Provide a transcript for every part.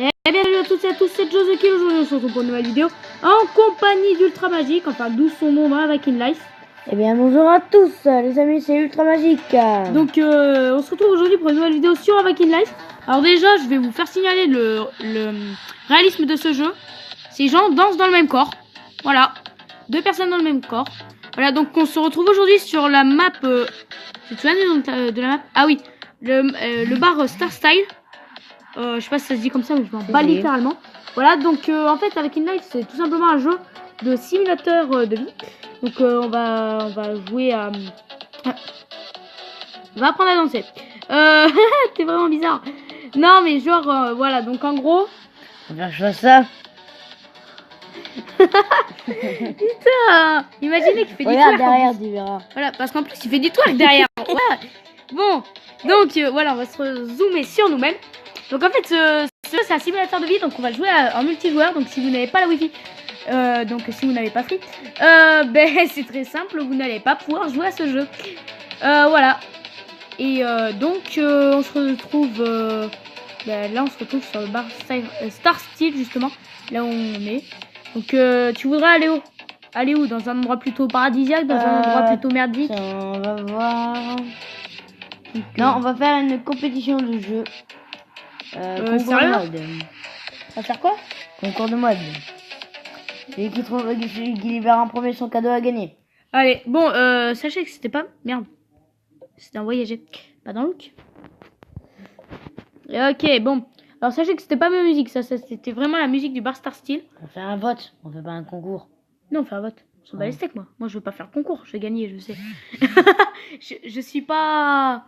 Et bienvenue à toutes et à tous, c'est Josuke. Aujourd'hui on se retrouve pour une nouvelle vidéo en compagnie d'Ultra Magique, enfin d'où son nom dans Viking Life. Eh bien bonjour à tous les amis, c'est Ultra Magique. Donc on se retrouve aujourd'hui pour une nouvelle vidéo sur Viking Life. Alors déjà je vais vous faire signaler le réalisme de ce jeu. Ces gens dansent dans le même corps. Voilà, deux personnes dans le même corps. Voilà, donc on se retrouve aujourd'hui sur la map. Tu te souviens du nom de la map? Ah oui, le bar Star Style. Je sais pas si ça se dit comme ça, mais je m'en bats littéralement. Voilà, donc en fait avec InLife c'est tout simplement un jeu de simulateur de vie. Donc on va jouer à... On va apprendre à danser. T'es vraiment bizarre. Non mais genre voilà, donc en gros... On va faire ça. Putain, imaginez qu'il fait du twerk derrière, tu verras. Voilà, parce qu'en plus il fait du twerk derrière. Ouais. Bon, donc voilà, on va se zoomer sur nous-mêmes. Donc en fait, ce jeu c'est un simulateur de vie, donc on va jouer en multijoueur. Donc si vous n'avez pas la wifi, donc si vous n'avez pas free, ben c'est très simple, vous n'allez pas pouvoir jouer à ce jeu. Voilà. Et donc on se retrouve, là on se retrouve sur le bar Star Style justement, là où on est. Donc tu voudrais aller où? Aller où? Dans un endroit plutôt paradisiaque, dans un endroit plutôt merdique? On va voir. Non, on va faire une compétition de jeu. Concours de mode. On va faire quoi? Concours de mode. Celui qui libère en premier son cadeau à gagner. Allez, bon, sachez que c'était pas... Merde. C'était un voyager. Pas dans le look. Ok, bon. Alors sachez que c'était pas ma musique, ça c'était vraiment la musique du bar Star Style. On fait un vote, on fait pas un concours. Non, on fait un vote. On s'en bat les steaks, moi. Moi, je veux pas faire le concours, je vais gagner, je sais. je suis pas...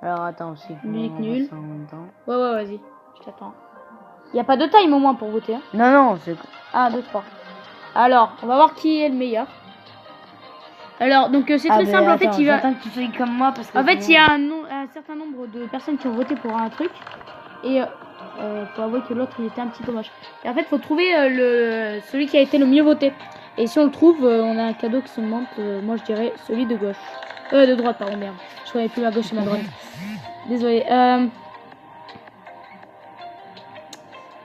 Alors attends aussi. Musique nulle. Ouais, vas-y. Je t'attends. Y a pas de time au moins pour voter. Hein. Non, c'est... 1, 2, 3. Alors, on va voir qui est le meilleur. Alors, donc c'est très simple. En fait, il va... J'attends que tu sois comme moi parce que... En fait, il y a un certain nombre de personnes qui ont voté pour un truc. Et faut avouer que l'autre, il était un petit peu moche. Et en fait, faut trouver celui qui a été le mieux voté. Et si on le trouve, on a un cadeau qui se demande. Moi, je dirais celui de gauche. De droite, pardon, merde. Je connais plus ma gauche et ma droite. Désolé.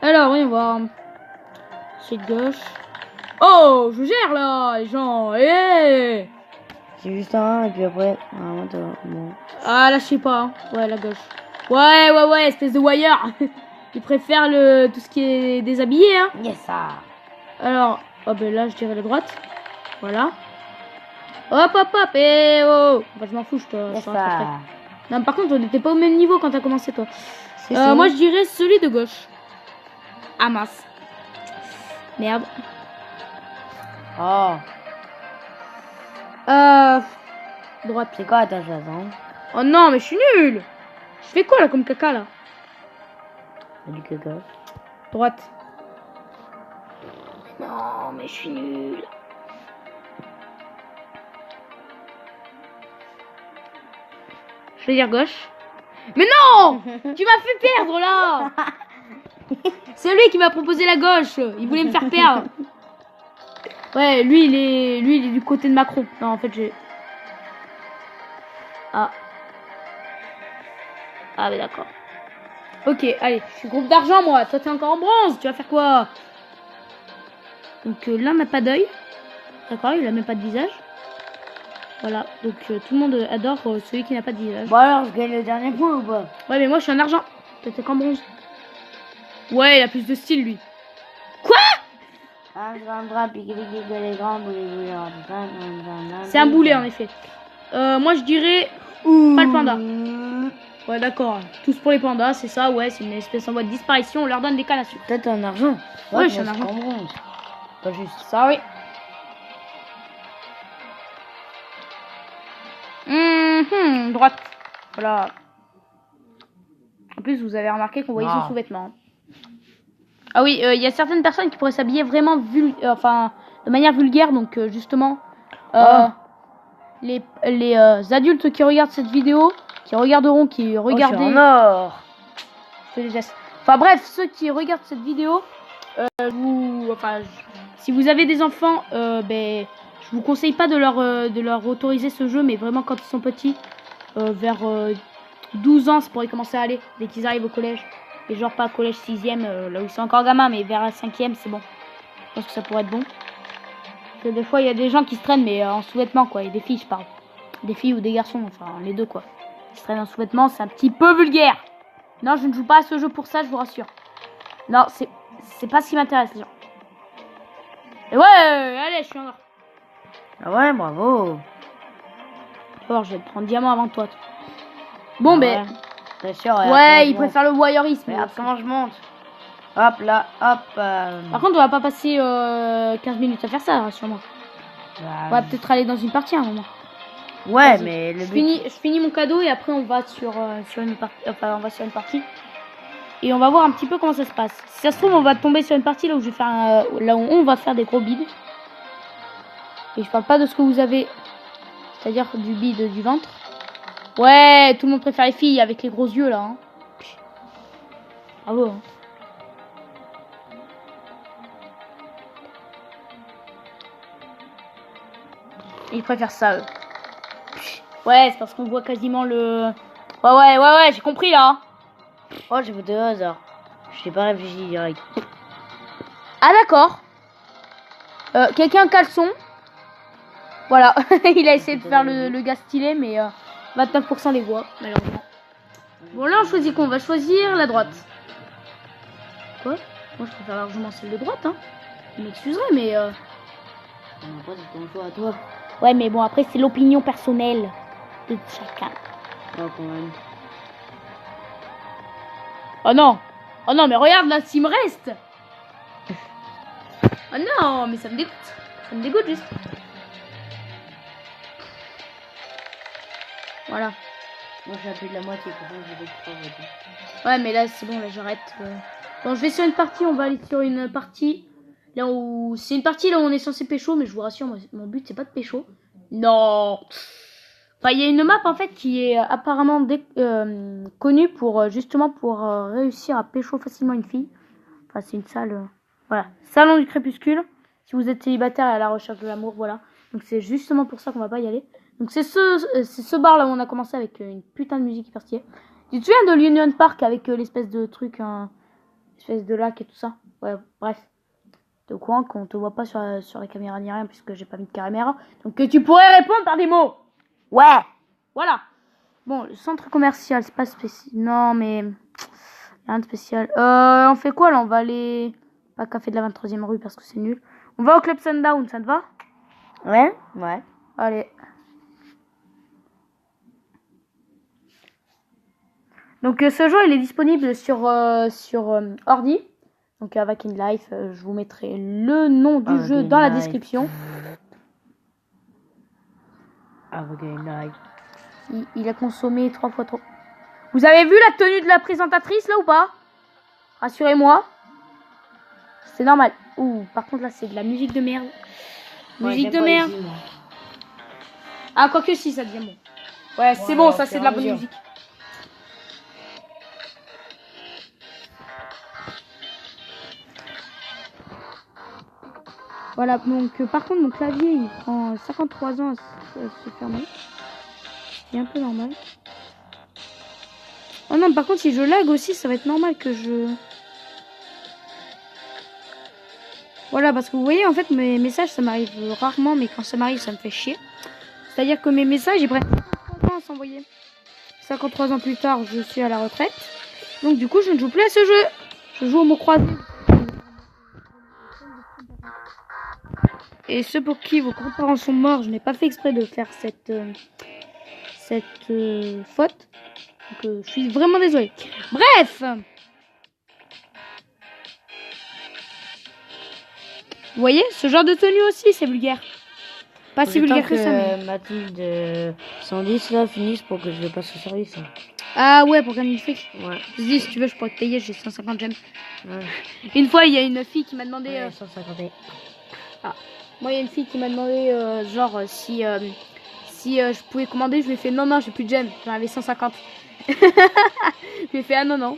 Alors, voyons voir. Celui de gauche. Oh, je gère là, les gens. Hey, c'est juste un, et puis après... Bon. Ah, là, je sais pas. Hein. Ouais, la gauche. Ouais, espèce de wire. Il préfère tout ce qui est déshabillé, hein. Yes, ça. Alors, oh, ben là, je dirais la droite. Voilà. Hop, et oh. Enfin, je m'en fous, je te... Yes, non, par contre, on n'était pas au même niveau quand t'as commencé, toi. Si. Moi, je dirais celui de gauche. Ah, mince. Merde. Oh. Droite. C'est quoi ta chose, hein? Oh non, mais je suis nulle. Je fais quoi, là, comme caca, là? Du caca. Droite. Non, mais je suis nulle. Je vais dire gauche. Mais non! Tu m'as fait perdre, là! C'est lui qui m'a proposé la gauche. Il voulait me faire perdre. Ouais, lui il est du côté de Macron. Non, en fait, j'ai... Ah, mais d'accord. Ok, allez, je suis groupe d'argent, moi. Toi, t'es encore en bronze. Tu vas faire quoi? Donc là, on n'a pas d'œil. D'accord, il a même pas de visage. Voilà, donc tout le monde adore celui qui n'a pas de visage. Bon alors, je gagne le dernier point ou pas? Ouais, mais moi, je suis en argent. Toi, t'es qu'en bronze. Ouais, il a plus de style, lui. Quoi? C'est un boulet, en effet. Moi, je dirais pas le panda. Ouais, d'accord. Tous pour les pandas, c'est ça. Ouais, c'est une espèce en voie de disparition. On leur donne des cannes à sucre. Peut-être en argent. Ouais, je suis en argent. Pas juste. Sorry. Droite. Voilà. En plus, vous avez remarqué qu'on voyait son sous-vêtement. Ah oui, il y a certaines personnes qui pourraient s'habiller vraiment de manière vulgaire. Donc, justement, les adultes qui regardent cette vidéo, qui regarderont, qui regardaient... je suis en or. Je fais des gestes. Enfin bref, ceux qui regardent cette vidéo, si vous avez des enfants, je vous conseille pas de leur autoriser ce jeu, mais vraiment quand ils sont petits, vers 12 ans, ça pourrait commencer à aller dès qu'ils arrivent au collège. Et genre pas collège 6ème, là où ils sont encore gamins, mais vers la 5ème, c'est bon. Je pense que ça pourrait être bon. Parce que des fois, il y a des gens qui se traînent, mais en sous-vêtements, quoi. Et des filles, je parle. Des filles ou des garçons, enfin, les deux, quoi. Ils se traînent en sous-vêtements, c'est un petit peu vulgaire. Non, je ne joue pas à ce jeu pour ça, je vous rassure. Non, c'est pas ce qui m'intéresse, les gens. Et ouais, allez, je suis en or. Ah ouais, bravo. Alors, je vais te prendre diamant avant toi. Bon, ben. T'es sûr? Ouais, il préfère le voyeurisme. Regarde comment je monte. Hop là, hop. Par contre, on va pas passer 15 minutes à faire ça, rassure-moi. On va peut-être aller dans une partie à un moment. Ouais, mais le je finis mon cadeau et après on va sur une partie. Enfin, on va sur une partie. Et on va voir un petit peu comment ça se passe. Si ça se trouve, on va tomber sur une partie là où je vais faire là où on va faire des gros bides. Et je parle pas de ce que vous avez, c'est-à-dire du bide du ventre. Ouais, tout le monde préfère les filles avec les gros yeux là. Hein. Bravo. Hein. Ils préfèrent ça, eux. Ouais, c'est parce qu'on voit quasiment le... Ouais, j'ai compris, là. Oh, j'ai voté au hasard. Je n'ai pas réfléchi direct. Ah, d'accord. Quelqu'un un caleçon. Voilà. Il a essayé de faire le gars stylé, mais 29% les voix, malheureusement. Bon, là, on choisit quoi? On va choisir la droite. Quoi? Moi, je préfère largement celle de droite, hein. Vous m'excuserez, mais... Après, c'est ton choix à toi. Ouais, mais bon, après, c'est l'opinion personnelle de chacun. Oh, quand même. Oh non! Oh non, mais regarde, là, s'il me reste! Oh non, mais ça me dégoûte. Ça me dégoûte, juste. Voilà. Moi, j'ai plus de la moitié, pour ça, j'ai 3 votes. Ouais, mais là, c'est bon, là, j'arrête. Bon, je vais sur une partie, on va aller sur une partie. Là où... C'est une partie là où on est censé pécho, mais je vous rassure, mon but, c'est pas de pécho. Non! Enfin, il y a une map, en fait, qui est apparemment connue pour, justement, pour réussir à pécho facilement une fille. Enfin, c'est une salle... Voilà. Salon du crépuscule. Si vous êtes célibataire et à la recherche de l'amour, voilà. Donc, c'est justement pour ça qu'on va pas y aller. Donc, c'est ce bar là où on a commencé avec une putain de musique hyper stylée. Tu te souviens de l'Union Park avec l'espèce de truc, espèce de lac et tout ça? Ouais, bref. T'es au courant qu'on te voit pas sur la caméra ni rien puisque j'ai pas mis de caméra. Donc que tu pourrais répondre par des mots. Ouais. Voilà. Bon, le centre commercial, c'est pas spécial. Non, mais... rien de spécial. On fait quoi là? On va aller... Pas café de la 23e rue parce que c'est nul. On va au Club Sundown, ça te va? Ouais. Ouais. Allez. Donc ce jeu, il est disponible sur ordi. Donc avec In Life, je vous mettrai le nom du jeu dans la description. Il a consommé 3 fois trop. Vous avez vu la tenue de la présentatrice là ou pas? Rassurez-moi. C'est normal. Ouh, par contre là c'est de la musique de merde. Musique de merde. Ici, ah, quoique si, ça devient bon. Ouais, c'est bon, ça c'est de la bonne musique. Voilà, donc par contre mon clavier il prend 53 ans à se fermer. C'est un peu normal. Oh non, par contre si je lag aussi, ça va être normal que je... Voilà, parce que vous voyez, en fait, mes messages, ça m'arrive rarement, mais quand ça m'arrive, ça me fait chier. C'est-à-dire que mes messages, ils prennent 53 ans à s'envoyer. 53 ans plus tard, je suis à la retraite. Donc du coup, je ne joue plus à ce jeu. Je joue au mot croisé. Et ceux pour qui vos grands-parents sont morts, je n'ai pas fait exprès de faire cette faute. Donc je suis vraiment désolée. Bref. Vous voyez, ce genre de tenue aussi, c'est vulgaire. Pas si vulgaire que ça. Mais... Mathilde 110 là finisse pour que je le passe au service. Ah ouais, pour gagner une fric. Ouais. Je dis, si tu veux, je pourrais te payer, j'ai 150 gemmes. Ouais. Une fois, il y a une fille qui m'a demandé... 150. Ah. Moi, il y a une fille qui m'a demandé, genre, si je pouvais commander. Je lui ai fait, non, j'ai plus de gemmes. J'en avais 150. Je lui ai fait, ah non.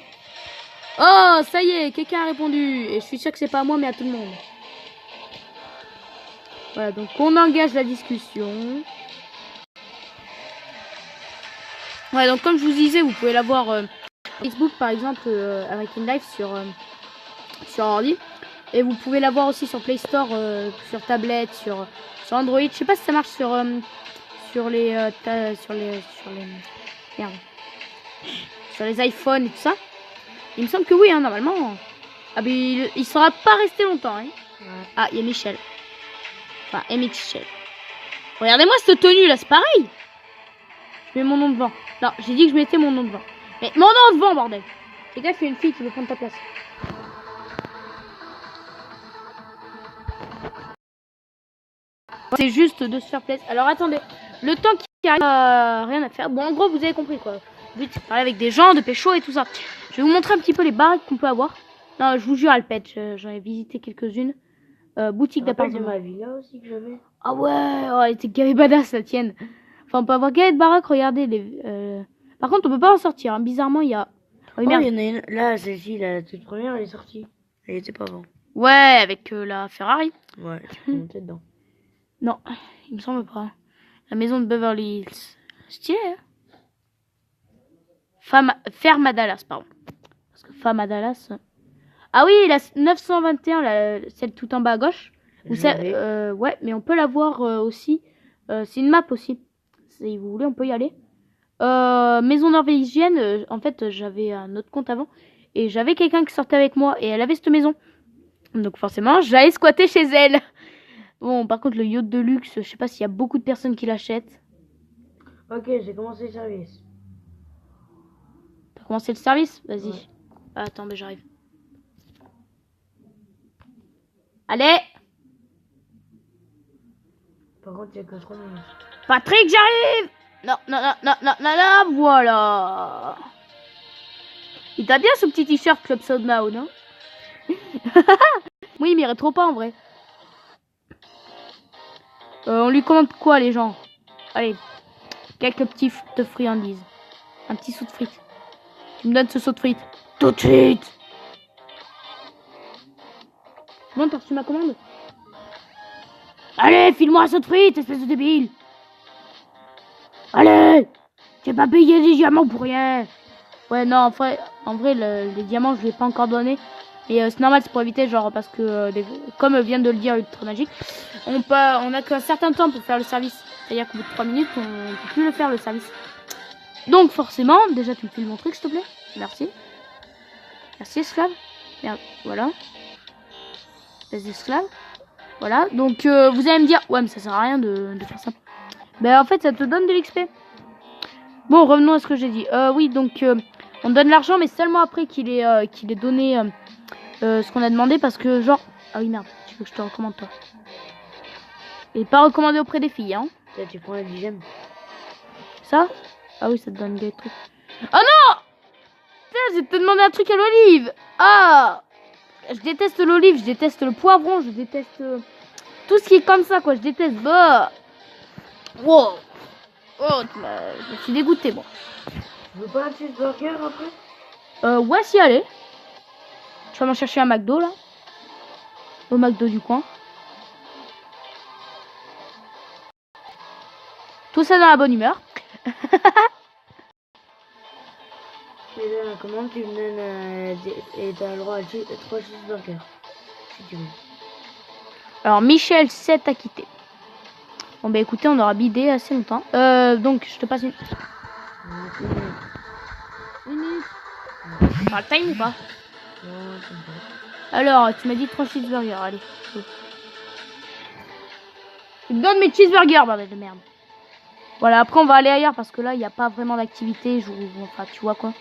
Oh, ça y est, quelqu'un a répondu. Et je suis sûre que c'est pas à moi, mais à tout le monde. Voilà, donc on engage la discussion. Ouais, donc comme je vous disais, vous pouvez l'avoir Facebook par exemple avec une live sur ordi. Et vous pouvez l'avoir aussi sur Play Store, sur tablette, sur Android. Je sais pas si ça marche sur les merde, sur les iPhones et tout ça. Il me semble que oui, hein, normalement. Ah mais il sera pas resté longtemps. Hein. Ouais. Ah, il y a Michel. Enfin, et Michel. Regardez-moi cette tenue là, c'est pareil. Je mets mon nom devant. Non, j'ai dit que je mettais mon nom devant. Mais mon nom devant, bordel. Les gars, il y a une fille qui veut prendre ta place. C'est juste de se faire plaisir. Alors attendez, le temps qui arrive, rien à faire. Bon, en gros, vous avez compris quoi. Le but c'est de parler avec des gens, de pécho et tout ça. Je vais vous montrer un petit peu les baraques qu'on peut avoir. Non, je vous jure, Alpette, j'en ai visité quelques-unes. Boutique d'appartement. C'est ma villa aussi que j'avais. Ah ouais, oh, elle était gavé badass la tienne. Enfin, on peut avoir gavé de baraques, regardez. Par contre, on peut pas en sortir. Hein. Bizarrement, il y a. Oh, il y en a une. Là, celle-ci, la toute première, elle est sortie. Elle était pas avant. Ouais, avec la Ferrari. Ouais, tu peux monter dedans. Non, il me semble pas. La maison de Beverly Hills. Stylé, hein. Ferme à Dallas, pardon. Parce que femme à Dallas. Ah oui, la 921, celle tout en bas à gauche. Ouais, mais on peut la voir aussi. C'est une map aussi. Si vous voulez, on peut y aller. Maison norvégienne. En fait, j'avais un autre compte avant. Et j'avais quelqu'un qui sortait avec moi. Et elle avait cette maison. Donc forcément, j'allais squatter chez elle. Bon, par contre, le yacht de luxe, je sais pas s'il y a beaucoup de personnes qui l'achètent. Ok, j'ai commencé le service. T'as commencé le service? Vas-y. Ouais. Attends, mais j'arrive. Allez! Par contre, il y a que 3 minutes. Patrick, j'arrive! Non, voilà. Il t'a bien ce petit t-shirt Club Soda, non? Oui, il m'irait trop pas en vrai. On lui commande quoi, les gens? Allez, quelques petits de friandises. Un petit saut de frites. Tu me donnes ce saut de frites. Tout de suite! Bon, t'as reçu ma commande? Allez, file-moi un saut de frites, espèce de débile! Allez! J'ai pas payé des diamants pour rien! Ouais, non, en vrai les diamants, je les ai pas encore donnés. Et c'est normal, c'est pour éviter, genre, parce que, comme vient de le dire Ultra Magique, on a qu'un certain temps pour faire le service. C'est-à-dire qu'au bout de 3 minutes, on peut plus le faire, le service. Donc, forcément, déjà, tu me files mon truc, s'il te plaît. Merci. Merci, esclave. Merde, voilà. Espèce d'esclave. Voilà, donc, vous allez me dire, ouais, mais ça sert à rien de faire ça. Ben, en fait, ça te donne de l'XP. Bon, revenons à ce que j'ai dit. Oui, donc, on donne l'argent, mais seulement après qu'il ait donné... ce qu'on a demandé parce que genre... Ah oui merde, tu veux que je te recommande toi. Et pas recommandé auprès des filles hein. Là, tu prends la 10e. Ça? Ah oui ça te donne des trucs. Oh non! Putain, je vais te demander un truc à l'olive. Ah! Je déteste l'olive, je déteste le poivron, je déteste tout ce qui est comme ça quoi, je déteste. Bah. Wow. Oh, je suis dégoûté moi. Tu veux pas un cheeseburger après? Ouais si allez. Je vais m'en chercher un McDo là. Au McDo du coin. Tout ça dans la bonne humeur. Et là, comment tu me donnes et t'as le droit à 3 cheeseburgers. Si tu veux. Alors Michel 7 a quitté. Bon bah écoutez, on aura bidé assez longtemps. Donc je te passe une minute. Par le time ou pas? Alors, tu m'as dit 3 cheeseburgers, allez. Tu me donnes mes cheeseburgers, bordel de merde. Voilà, après on va aller ailleurs parce que là, il n'y a pas vraiment d'activité. Enfin, tu vois quoi.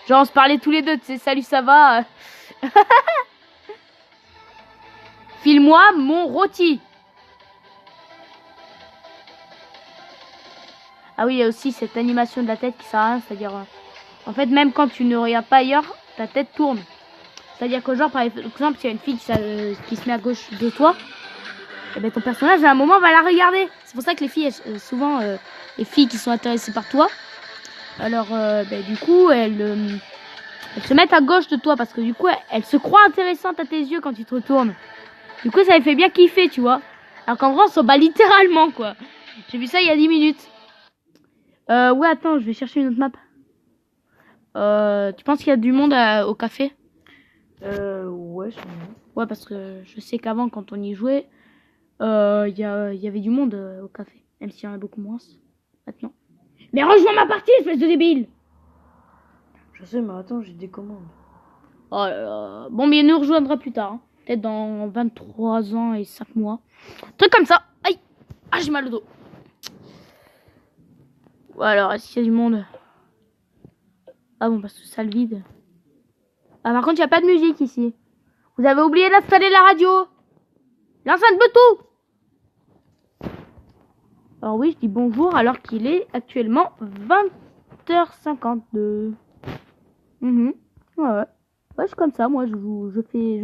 Genre, on se parlait tous les deux, tu sais, salut, ça va. File-moi mon rôti. Ah oui, il y a aussi cette animation de la tête qui sert à rien, c'est-à-dire... en fait, même quand tu ne regardes pas ailleurs, ta tête tourne. C'est-à-dire que genre, par exemple, s'il y a une fille qui se met à gauche de toi, et ben ton personnage, à un moment, va la regarder. C'est pour ça que les filles, souvent, les filles qui sont intéressées par toi, alors, du coup, elles se mettent à gauche de toi parce que du coup, elles se croient intéressantes à tes yeux quand tu te retournes. Du coup, ça les fait bien kiffer, tu vois. Alors qu'en vrai, on s'en bat littéralement, quoi. J'ai vu ça il y a 10 minutes. Ouais, attends, je vais chercher une autre map. Tu penses qu'il y a du monde au café? Ouais, sûrement. Ouais, parce que je sais qu'avant, quand on y jouait, il y avait du monde au café. Même s'il y en a beaucoup moins maintenant. Mais rejoins ma partie, espèce de débile! Je sais, mais attends, j'ai des commandes. Oh là là. Bon, mais il nous rejoindra plus tard. Hein. Peut-être dans 23 ans et 5 mois. Truc comme ça. Aïe! Ah, j'ai mal au dos. Ou alors, est-ce qu'il y a du monde? Ah bon, parce que ça le vide. Ah, par contre, il n'y a pas de musique ici. Vous avez oublié d'installer la radio. L'enceinte Bluetooth. Alors oui, je dis bonjour alors qu'il est actuellement 20h52. Ouais, ouais. Ouais, je suis comme ça, moi, je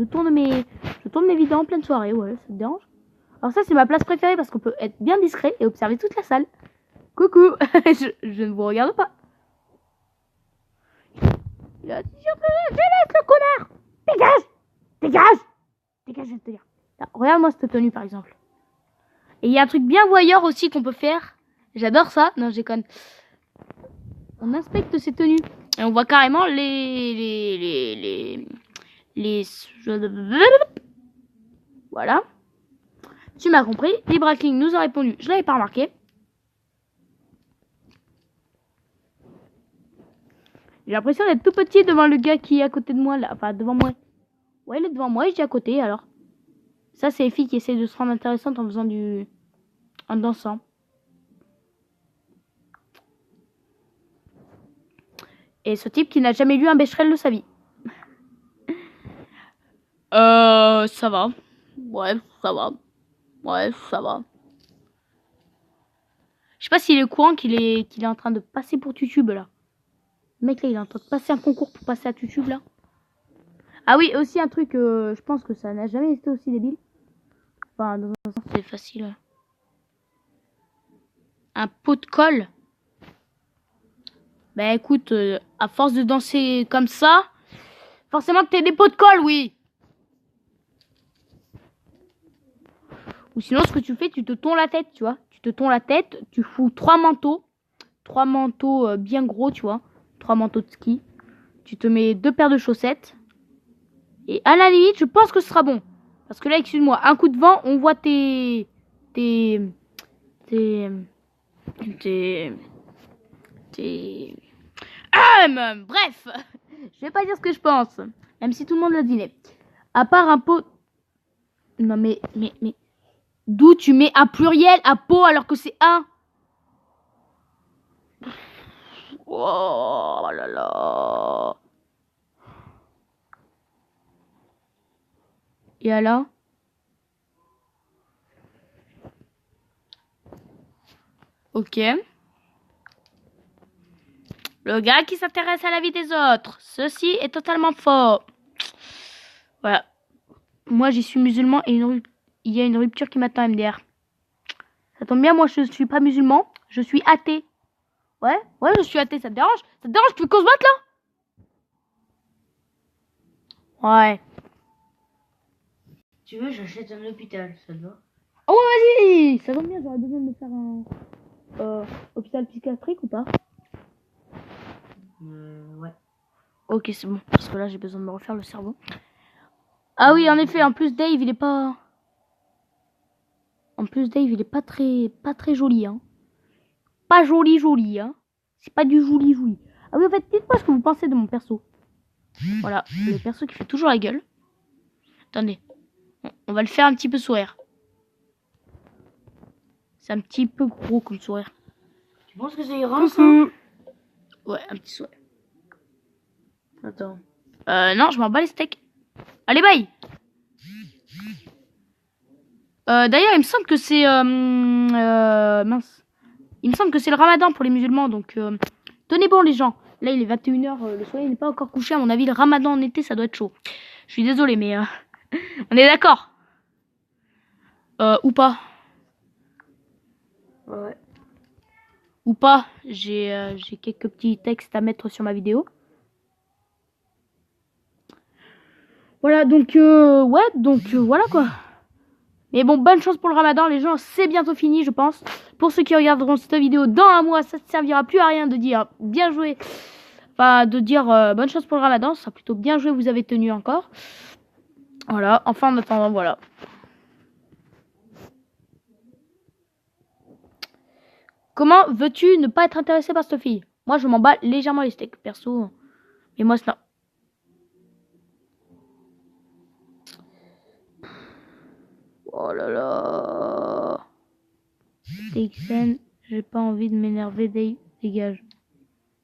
tourne mes vidéos en pleine soirée, ouais, ça te dérange? Alors ça, c'est ma place préférée parce qu'on peut être bien discret et observer toute la salle. Coucou, je ne vous regarde pas. Il a dit, je laisse le connard. Dégage, dégage, dégage, je vais te dire. Regarde-moi cette tenue, par exemple. Et il y a un truc bien voyeur aussi qu'on peut faire. J'adore ça. Non, je déconne. On inspecte ces tenues. Et on voit carrément les... Voilà. Tu m'as compris. Libra King nous a répondu. Je l'avais pas remarqué. J'ai l'impression d'être tout petit devant le gars qui est à côté de moi là. Enfin, devant moi. Ouais, il est devant moi et je dis à côté alors. Ça, c'est les filles qui essayent de se rendre intéressantes en faisant en dansant. Et ce type qui n'a jamais lu un Becherel de sa vie. Ça va. Ouais, ça va. Ouais, ça va. Je sais pas s'il est au courant qu'il est en train de passer pour YouTube là. Le mec là, il est en train de passer un concours pour passer à YouTube là. Ah oui, aussi un truc, je pense que ça n'a jamais été aussi débile. Enfin, dans un sens, c'est facile. Un pot de colle. Bah écoute, à force de danser comme ça, forcément que t'as des pots de colle, oui. Ou sinon, ce que tu fais, tu te tonds la tête, tu vois. Tu te tonds la tête, tu fous 3 manteaux. 3 manteaux bien gros, tu vois. 3 manteaux de ski. Tu te mets 2 paires de chaussettes. Et à la limite, je pense que ce sera bon. Parce que là, excuse-moi, un coup de vent, on voit bref, je vais pas dire ce que je pense. Même si tout le monde l'a deviné. À part un pot... Non mais... D'où tu mets un pluriel à pot alors que c'est un? Oh là là. Et alors? Ok. Le gars qui s'intéresse à la vie des autres. Ceci est totalement faux. Voilà. Moi, j'y suis musulman et il y a une rupture qui m'attend, MDR. Ça tombe bien, moi, je suis pas musulman. Je suis athée. Ouais, je suis athée. Ça te dérange? Ça te dérange? Tu veux qu'on se batte, là? Ouais. Tu veux, j'achète un hôpital, ça te va? Oh, vas-y! Ça tombe bien, j'aurais besoin de me faire un hôpital psychiatrique ou pas? Ouais. Ok, c'est bon. Parce que là, j'ai besoin de me refaire le cerveau. Ah oui, en effet, en plus, Dave, il est pas... En plus, Dave, il est pas très joli, hein. Pas joli, hein. C'est pas du joli. Ah oui, en fait, dites-moi ce que vous pensez de mon perso. Voilà, le perso qui fait toujours la gueule. Attendez. On va le faire un petit peu sourire. C'est un petit peu gros comme sourire. Tu penses que ça ira, ça? Ouais, un petit sourire. Attends. Non, je m'en bats les steaks. Allez, bye. D'ailleurs, il me semble que c'est... mince. Il me semble que c'est le ramadan pour les musulmans, donc... tenez bon, les gens. Là, il est 21h, le soleil n'est pas encore couché. À mon avis, le ramadan en été, ça doit être chaud. Je suis désolée, mais... on est d'accord. Ou pas. Ouais. Ou pas. J'ai quelques petits textes à mettre sur ma vidéo. Voilà, donc... ouais, donc voilà, quoi. Mais bon, bonne chance pour le ramadan, les gens. C'est bientôt fini, je pense. pour ceux qui regarderont cette vidéo dans un mois, ça ne servira plus à rien de dire bien joué. Enfin, de dire bonne chance pour le ramadan. Ça sera plutôt bien joué, vous avez tenu encore. Voilà, enfin en attendant, voilà. Comment veux-tu ne pas être intéressé par cette fille? Moi, je m'en bats légèrement les steaks, perso. Mais moi, c'est non. Oh là là. TXN, j'ai pas envie de m'énerver, dégage.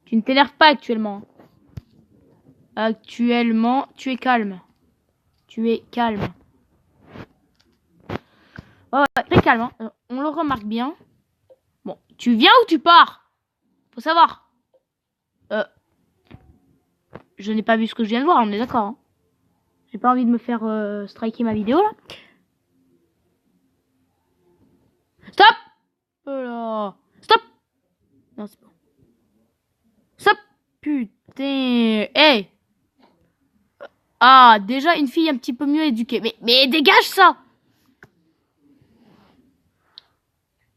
Tu ne t'énerves pas actuellement. Actuellement, tu es calme. Tu es calme. Oh, ouais, très calme, hein. On le remarque bien. Bon, tu viens ou tu pars? Faut savoir. Je n'ai pas vu ce que je viens de voir, on est d'accord. Hein. J'ai pas envie de me faire striker ma vidéo là. Stop! Oh là. Stop! Non, c'est bon. Stop! Putain! Hey! Ah, déjà une fille un petit peu mieux éduquée. Mais dégage ça!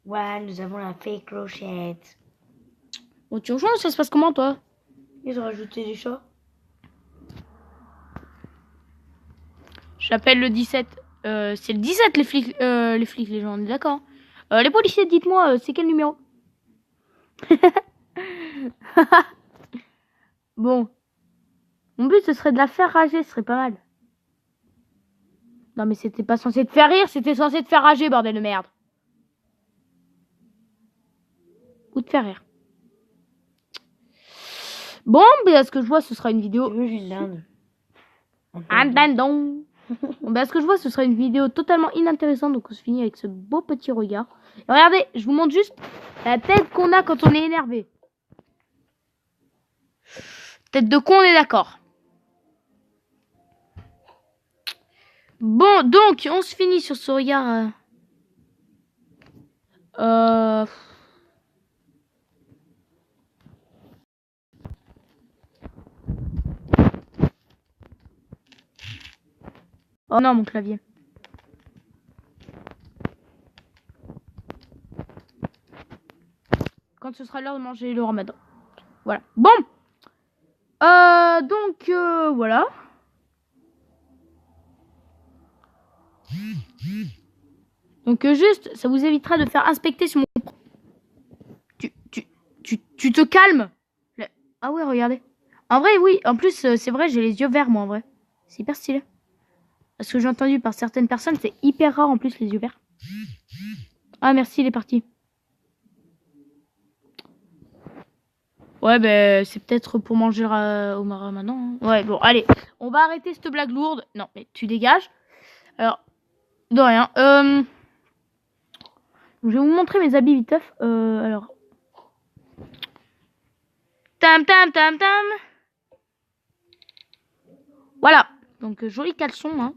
Ouais, nous avons la fée Clochette. Bon, tu rejoins, ça se passe comment toi? Ils ont rajouté des chats. J'appelle le 17. C'est le 17 les flics, les gens, on est d'accord. Les policiers, dites-moi, c'est quel numéro? Bon. Mon but, ce serait de la faire rager, ce serait pas mal. Non, mais c'était pas censé te faire rire, c'était censé te faire rager, bordel de merde. Ou te faire rire. Bon, mais à ce que je vois, ce sera une vidéo... J'ai une dinde. Un dindon. Bon, bah, à ce que je vois, ce sera une vidéo totalement inintéressante, donc on se finit avec ce beau petit regard. Et regardez, je vous montre juste la tête qu'on a quand on est énervé. Tête de con, on est d'accord. Bon, donc, on se finit sur ce regard. Oh non, mon clavier. Quand ce sera l'heure de manger le ramadan. Voilà. Bon. Donc, voilà. Donc, juste, ça vous évitera de faire inspecter sur mon... Tu te calmes. Ah ouais, regardez. En vrai, oui. En plus, c'est vrai, j'ai les yeux verts, moi, en vrai. C'est hyper stylé. Parce que j'ai entendu par certaines personnes, c'est hyper rare, en plus, les yeux verts. Ah, merci, il est parti. Ouais, ben, c'est peut-être pour manger au ramadan. Hein. Ouais, bon, allez. On va arrêter cette blague lourde. Non, mais tu dégages. Alors, de rien. Je vais vous montrer mes habits viteuf. Alors. Tam, tam, tam, tam. Voilà. Donc, joli caleçon, hein.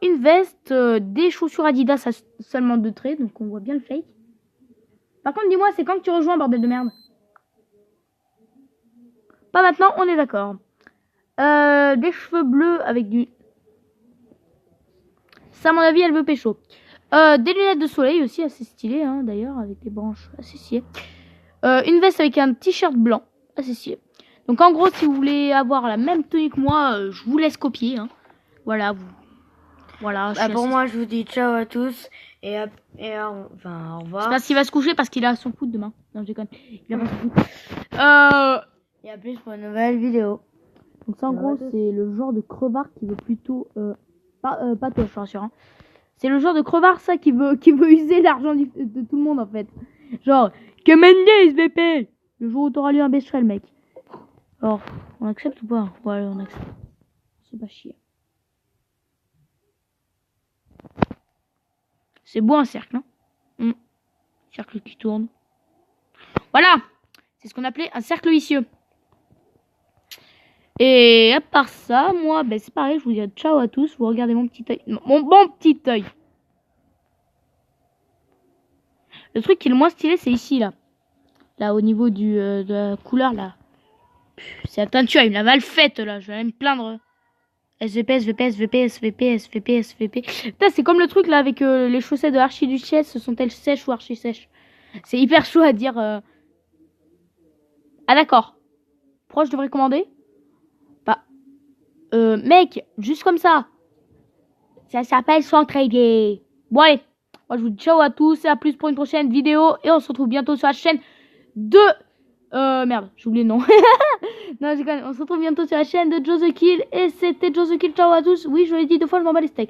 Une veste, des chaussures Adidas à seulement 2 traits, donc on voit bien le fake. Par contre, dis-moi, c'est quand que tu rejoins, bordel de merde? Pas maintenant, on est d'accord. Des cheveux bleus avec du... Ça, à mon avis, elle veut pécho. Des lunettes de soleil aussi, assez stylées, hein, d'ailleurs, avec des branches assez stylées. Une veste avec un t-shirt blanc, assez stylé. Donc, en gros, si vous voulez avoir la même tenue que moi, je vous laisse copier. Hein. Voilà, vous... Voilà, pour moi, je vous dis ciao à tous et enfin, au revoir. C'est parce qu'il va se coucher parce qu'il a son foot demain. Non, je déconne. Il a pas son foot. Et à plus pour une nouvelle vidéo. Donc ça, en gros, c'est le genre de crevard qui veut plutôt... pas toi, je suis rassurant. C'est le genre de crevard, ça, qui veut user l'argent de tout le monde, en fait. Genre, que Mendes, BP. Le jour où t'auras lu un becherel, mec. Alors, on accepte ou pas? Ouais, on accepte. C'est pas chier. C'est beau un cercle, hein. Cercle qui tourne. Voilà. C'est ce qu'on appelait un cercle vicieux. Et à part ça, moi, ben, c'est pareil, je vous dis ciao à tous. Vous regardez mon petit œil. Mon bon petit œil. Le truc qui est le moins stylé, c'est ici, là. Là, au niveau de la couleur, là. C'est la teinture, il me l'a mal faite, là. Je vais aller me plaindre SVP, SVP, SVP, SVP, SVP, SVP. Putain, c'est comme le truc là avec les chaussettes de Archiduchesse. Sont-elles sèches ou archi-sèches? C'est hyper chaud à dire. Ah d'accord. Pourquoi je devrais commander? Bah, mec, juste comme ça. Ça s'appelle s'entraider. Bon allez, moi je vous dis ciao à tous et à plus pour une prochaine vidéo. Et on se retrouve bientôt sur la chaîne de... merde, j'ai oublié le nom. Non, on se retrouve bientôt sur la chaîne de Joe the Kill. Et c'était Joe the Kill, ciao à tous. Oui, je l'ai dit 2 fois, je m'en bats les steaks.